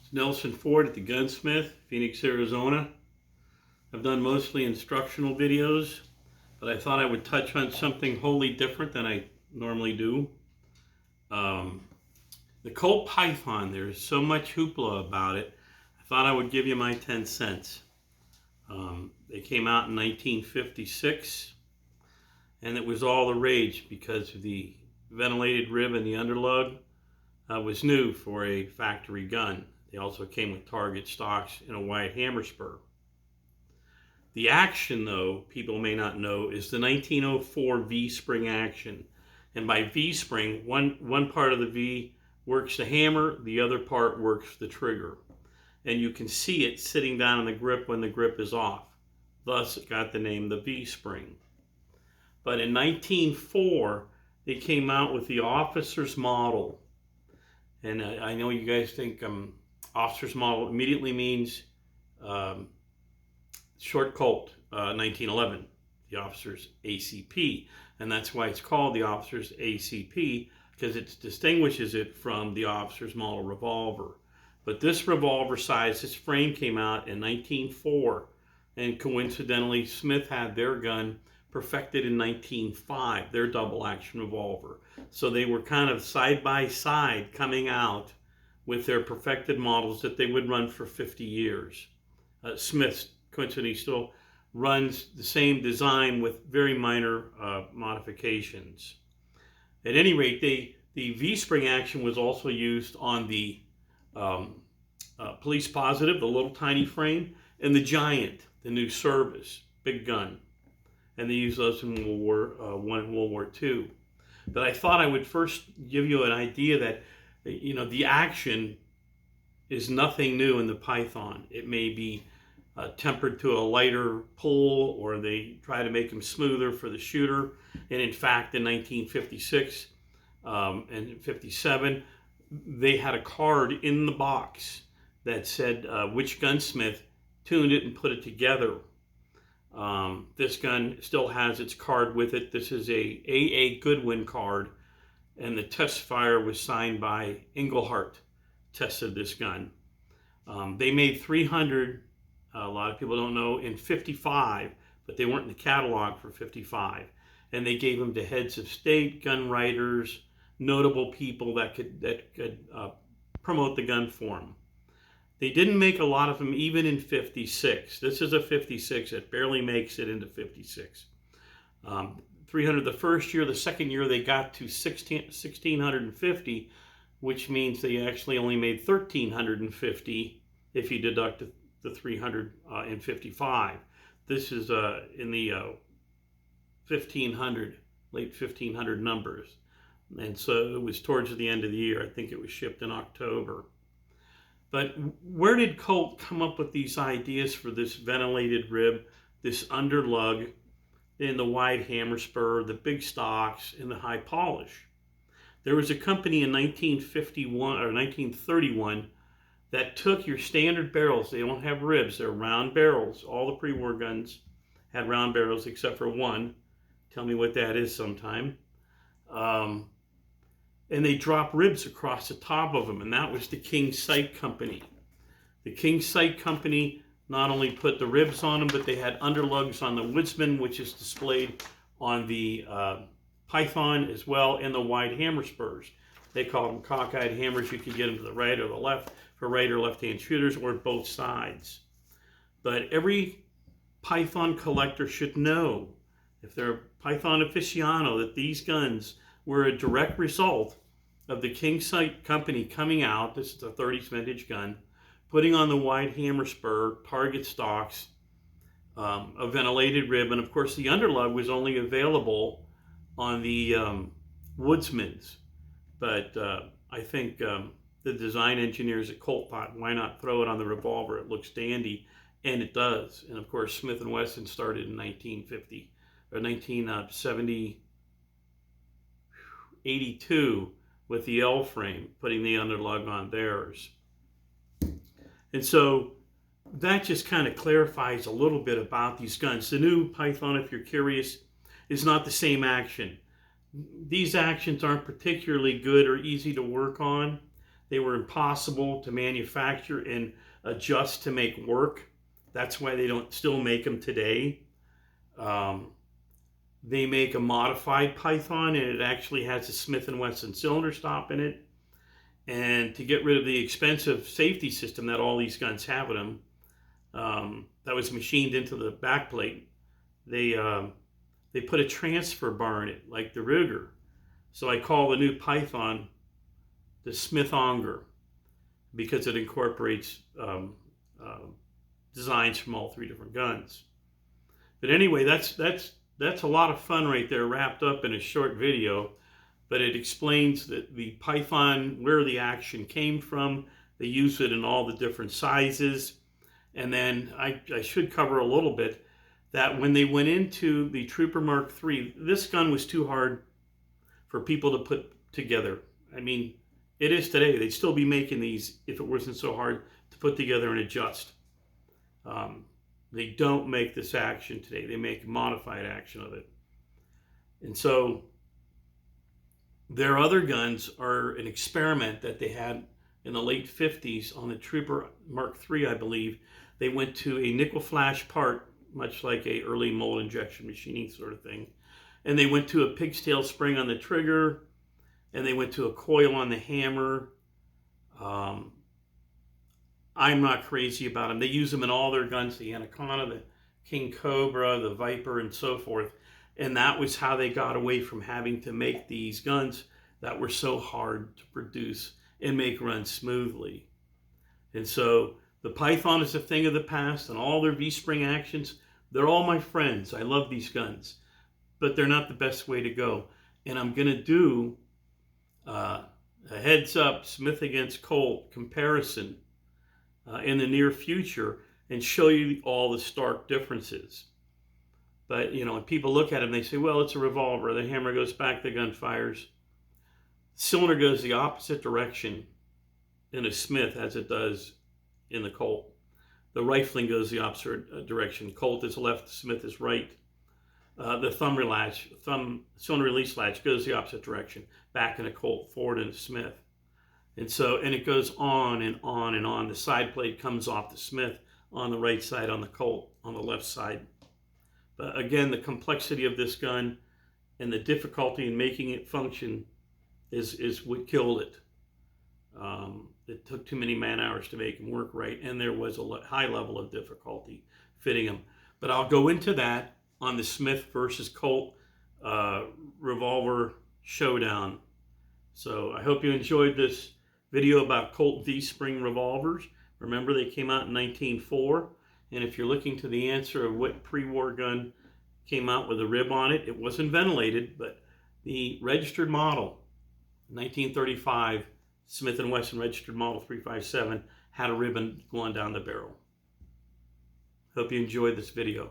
It's Nelson Ford at the Gunsmith, Phoenix, Arizona. I've done mostly instructional videos, but I thought I would touch on something wholly different than I normally do. The Colt Python, there's so much hoopla about it. I thought I would give you my 10 cents. They came out in 1956, and it was all the rage because of the ventilated rib and the underlug was new for a factory gun. They also came with target stocks and a wide hammer spur. The action, though, people may not know, is the 1904 V-spring action. And by V-spring, one part of the V works the hammer, the other part works the trigger. And you can see it sitting down in the grip when the grip is off. Thus, it got the name the V-spring. But in 1904, they came out with the officer's model. And I know you guys think officer's model immediately means short Colt, 1911, the officer's ACP. And that's why it's called the officer's ACP, because it distinguishes it from the officer's model revolver. But this revolver size, this frame came out in 1904. And coincidentally, Smith had their gun perfected in 1905, their double action revolver. So they were kind of side by side coming out with their perfected models that they would run for 50 years. Smith, coincidentally, still runs the same design with very minor modifications. At any rate, the V-spring action was also used on the Police Positive, the little tiny frame, and the Giant, the new Service, big gun. And they used those in World War I and World War II. But I thought I would first give you an idea that, the action is nothing new in the Python. It may be tempered to a lighter pull, or they try to make them smoother for the shooter. And in fact, in 1956 and 57, they had a card in the box that said which gunsmith tuned it and put it together. This gun still has its card with it. This is a A.A. Goodwin card, and the test fire was signed by Engelhardt, tested this gun. They made 300, a lot of people don't know, in 55, but they weren't in the catalog for 55. And they gave them to heads of state, gun writers, notable people that could promote the gun for them. They didn't make a lot of them even in 56. This is a 56. It barely makes it into 56. 300 the first year. The second year they got to 1,650, which means they actually only made 1,350 if you deduct the 355. This is in the 1,500, late 1,500 numbers. And so it was towards the end of the year. I think it was shipped in October. But where did Colt come up with these ideas for this ventilated rib, this underlug, and the wide hammer spur, the big stocks, and the high polish? There was a company in 1951 or 1931 that took your standard barrels. They don't have ribs, they're round barrels. All the pre-war guns had round barrels except for one. Tell me what that is sometime. And they drop ribs across the top of them, and that was the King Sight Company. The King Sight Company not only put the ribs on them, but they had underlugs on the Woodsman, which is displayed on the Python as well, and the wide hammer spurs. They called them cockeyed hammers. You could get them to the right or the left for right or left-hand shooters, or both sides. But every Python collector should know, if they're a Python aficionado, that these guns were a direct result of the King Sight Company coming out, this is a 30s vintage gun, putting on the wide hammer spur, target stocks, a ventilated rib, and of course the underlug was only available on the Woodsmans. But I think the design engineers at Colt thought, why not throw it on the revolver? It looks dandy, and it does. And of course Smith & Wesson started in 1950 or 1970. 82 with the L frame, putting the underlug on theirs. And so that just kind of clarifies a little bit about these guns. The new Python, if you're curious, is not the same action. These actions aren't particularly good or easy to work on. They were impossible to manufacture and adjust to make work. That's why they don't still make them today. They make a modified Python, and it actually has a Smith & Wesson cylinder stop in it. And to get rid of the expensive safety system that all these guns have in them, that was machined into the backplate, they put a transfer bar in it, like the Ruger. So I call the new Python the Smith-Onger, because it incorporates designs from all three different guns. But anyway, that's a lot of fun right there, wrapped up in a short video. But it explains that the Python, where the action came from. They use it in all the different sizes. And then I should cover a little bit that when they went into the Trooper Mark III, this gun was too hard for people to put together. I mean, it is today. They'd still be making these if it wasn't so hard to put together and adjust. They don't make this action today. They make a modified action of it. And so their other guns are an experiment that they had in the late 50s on the Trooper Mark III, I believe. They went to a nickel flash part, much like a early mold injection machining sort of thing. And they went to a pig's tail spring on the trigger, and they went to a coil on the hammer. I'm not crazy about them. They use them in all their guns, the Anaconda, the King Cobra, the Viper, and so forth. And that was how they got away from having to make these guns that were so hard to produce and make run smoothly. And so the Python is a thing of the past, and all their V-spring actions, they're all my friends. I love these guns, but they're not the best way to go. And I'm going to do a heads up Smith against Colt comparison in the near future and show you all the stark differences. But, you know, when people look at them, they say, well, it's a revolver. The hammer goes back, the gun fires. The cylinder goes the opposite direction in a Smith as it does in the Colt. The rifling goes the opposite direction. Colt is left, Smith is right. The cylinder release latch goes the opposite direction, back in a Colt, forward in a Smith. And it goes on and on and on. The side plate comes off the Smith on the right side, on the Colt on the left side. But again, the complexity of this gun and the difficulty in making it function is what killed it. It took too many man hours to make them work right, and there was a high level of difficulty fitting them. But I'll go into that on the Smith versus Colt revolver showdown. So I hope you enjoyed this video about Colt V-spring revolvers. Remember, they came out in 1904. And if you're looking to the answer of what pre-war gun came out with a rib on it, it wasn't ventilated, but the registered model, 1935 Smith & Wesson registered model 357, had a ribbon going down the barrel. Hope you enjoyed this video.